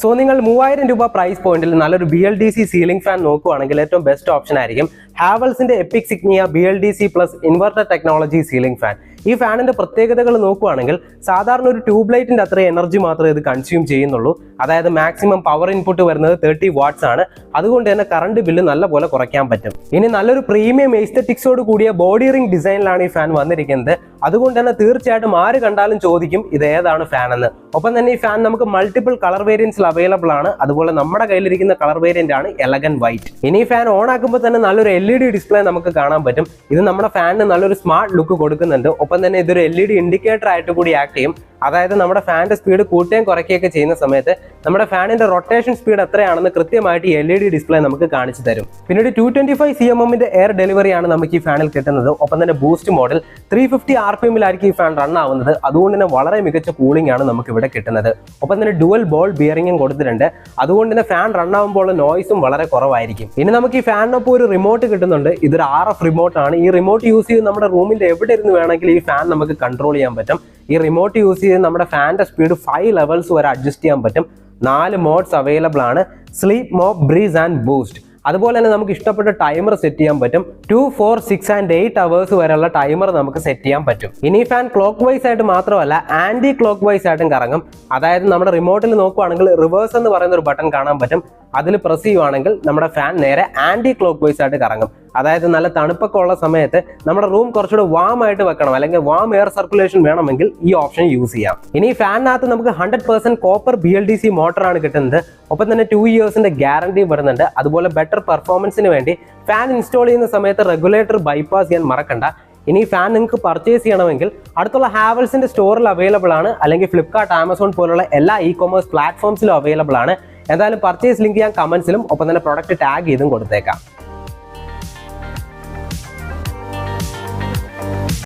So നിങ്ങൾ 3000 രൂപ price പോയിന്റിൽ നല്ലൊരു BLDC സീലിംഗ് ഫാൻ നോക്കുകയാണെങ്കിൽ ഏറ്റവും ബെസ്റ്റ് ഓപ്ഷൻ ആയിരിക്കും ഹാവൽസിന്റെ epic Signia BLDC plus inverter technology ceiling fan. ഈ ഫാനിന്റെ പ്രത്യേകതകൾ നോക്കുകയാണെങ്കിൽ സാധാരണ ഒരു ട്യൂബ് ലൈറ്റിന്റെ അത്ര എനർജി മാത്രമേ ഇത് കൺസ്യൂം ചെയ്യുന്നുള്ളൂ. അതായത് മാക്സിമം പവർ ഇൻപുട്ട് വരുന്നത് 30 വാട്ട്സ് ആണ്. അതുകൊണ്ട് തന്നെ കറണ്ട് ബില്ല് നല്ലപോലെ കുറയ്ക്കാൻ പറ്റും. ഇനി നല്ലൊരു പ്രീമിയം എസ്തെറ്റിക്സോട് കൂടിയ ബോഡി റിംഗ് ഡിസൈനിലാണ് ഈ ഫാൻ വന്നിരിക്കുന്നത്. അതുകൊണ്ട് തന്നെ തീർച്ചയായിട്ടും ആര് കണ്ടാലും ചോദിക്കും ഇത് ഏതാണ് ഫാൻ എന്ന്. ഒപ്പം തന്നെ ഈ ഫാൻ നമുക്ക് മൾട്ടിപ്പിൾ കളർ വേരിയൻസിൽ അവൈലബിൾ ആണ്. അതുപോലെ നമ്മുടെ കയ്യിലിരിക്കുന്ന കളർ വേരിയന്റ് ആണ് എലഗൻ വൈറ്റ്. ഇനി ഈ ഫാൻ ഓൺ ആക്കുമ്പോൾ തന്നെ നല്ലൊരു LED ഡിസ്പ്ലേ നമുക്ക് കാണാൻ പറ്റും. ഇത് നമ്മുടെ ഫാനിന് നല്ലൊരു സ്മാർട്ട് ലുക്ക് കൊടുക്കുന്നുണ്ട്. ഒപ്പം തന്നെ ഇതൊരു LED ഇൻഡിക്കേറ്റർ ആയിട്ട് കൂടി ആക്ട് ചെയ്യും. അതായത് നമ്മുടെ ഫാനിന്റെ സ്പീഡ് കൂട്ടുകയും കുറയ്ക്കുകയൊക്കെ ചെയ്യുന്ന സമയത്ത് നമ്മുടെ ഫാനിന്റെ റൊട്ടേഷൻ സ്പീഡ് എത്രയാണെന്ന് കൃത്യമായിട്ട് ഈ LED ഡിസ്പ്ലേ നമുക്ക് കാണിച്ചു തരും. പിന്നീട് 225 cmm എയർ ഡെലിവറിയാണ് നമുക്ക് ഈ ഫാനിൽ കിട്ടുന്നത്. ഒപ്പം തന്നെ ബൂസ്റ്റ് മോഡൽ 350 RPM-ലായിരിക്കും ഈ ഫാൻ റൺ ആവുന്നത്. അതുകൊണ്ട് തന്നെ വളരെ മികച്ച കൂളിംഗ് ആണ് നമുക്ക് ഇവിടെ കിട്ടുന്നത്. ഒപ്പം തന്നെ ഡുവൽ ബോൾ ബിയറിംഗും കൊടുത്തിട്ടുണ്ട്. അതുകൊണ്ട് തന്നെ ഫാൻ റൺ ആവുമ്പോൾ നോയ്സും വളരെ കുറവായിരിക്കും. ഇനി നമുക്ക് ഈ ഫാനിനൊപ്പം ഒരു റിമോട്ട് കിട്ടുന്നുണ്ട്. ഇതൊരു RF റിമോട്ട് ആണ്. ഈ റിമോട്ട് യൂസ് ചെയ്ത് നമ്മുടെ റൂമിന്റെ എവിടെ ഇരുന്ന് വേണമെങ്കിൽ ഈ ഫാൻ നമുക്ക് കൺട്രോൾ ചെയ്യാൻ പറ്റും. ഈ റിമോട്ട് യൂസ് ചെയ്ത് നമ്മുടെ ഫാനിന്റെ സ്പീഡ് 5 ലെവൽസ് വരെ അഡ്ജസ്റ്റ് ചെയ്യാൻ പറ്റും. 4 മോഡ്സ് അവൈലബിൾ ആണ്: sleep, mop, breeze and boost. അതുപോലെ തന്നെ നമുക്ക് ഇഷ്ടപ്പെട്ട ടൈമർ സെറ്റ് ചെയ്യാൻ പറ്റും. 2, 4, 6 and 8 അവേഴ്സ് വരെയുള്ള ടൈമർ നമുക്ക് സെറ്റ് ചെയ്യാൻ പറ്റും. ഇനി ഫാൻ ക്ലോക്ക് വൈസ് ആയിട്ട് മാത്രമല്ല ആന്റി ക്ലോക്ക് വൈസ് ആയിട്ടും കറങ്ങും. അതായത് നമ്മുടെ റിമോട്ടിൽ നോക്കുകയാണെങ്കിൽ റിവേഴ്സ് എന്ന് പറയുന്ന ഒരു ബട്ടൺ കാണാൻ പറ്റും. അതിൽ പ്രസ് ചെയ്യുവാണെങ്കിൽ നമ്മുടെ ഫാൻ നേരെ ആന്റി ക്ലോക്ക് വൈസ് ആയിട്ട് കറങ്ങും. അതായത് നല്ല തണുപ്പൊക്കെ ഉള്ള സമയത്ത് നമ്മുടെ റൂം കുറച്ചുകൂടെ വാം ആയിട്ട് വെക്കണം, അല്ലെങ്കിൽ വാം എയർ സർക്കുലേഷൻ വേണമെങ്കിൽ ഈ ഓപ്ഷൻ യൂസ് ചെയ്യാം. ഇനി ഈ ഫാനിനകത്ത് നമുക്ക് 100% കോപ്പർ BLDC മോട്ടറാണ് കിട്ടുന്നത്. ഒപ്പം തന്നെ 2 ഇയേഴ്സിന്റെ ഗ്യാരണ്ടി വരുന്നുണ്ട്. അതുപോലെ ബെറ്റർ പെർഫോമൻസിന് വേണ്ടി ഫാൻ ഇൻസ്റ്റാൾ ചെയ്യുന്ന സമയത്ത് റെഗുലേറ്റർ ബൈപ്പാസ് ചെയ്യാൻ മറക്കണ്ട. ഇനി ഫാൻ നിങ്ങൾക്ക് പർച്ചേസ് ചെയ്യണമെങ്കിൽ അടുത്തുള്ള ഹാവൽസിന്റെ സ്റ്റോറിൽ അവൈലബിൾ ആണ്, അല്ലെങ്കിൽ ഫ്ലിപ്കാർട്ട്, ആമസോൺ പോലുള്ള എല്ലാ e-commerce പ്ലാറ്റ്ഫോംസിലും അവൈലബിൾ ആണ്. എന്തായാലും പർച്ചേസ് ലിങ്ക് ഞാൻ കമന്റ്സിലും ഒപ്പം തന്നെ പ്രൊഡക്റ്റ് ടാഗ് ചെയ്തും കൊടുത്തേക്കാം.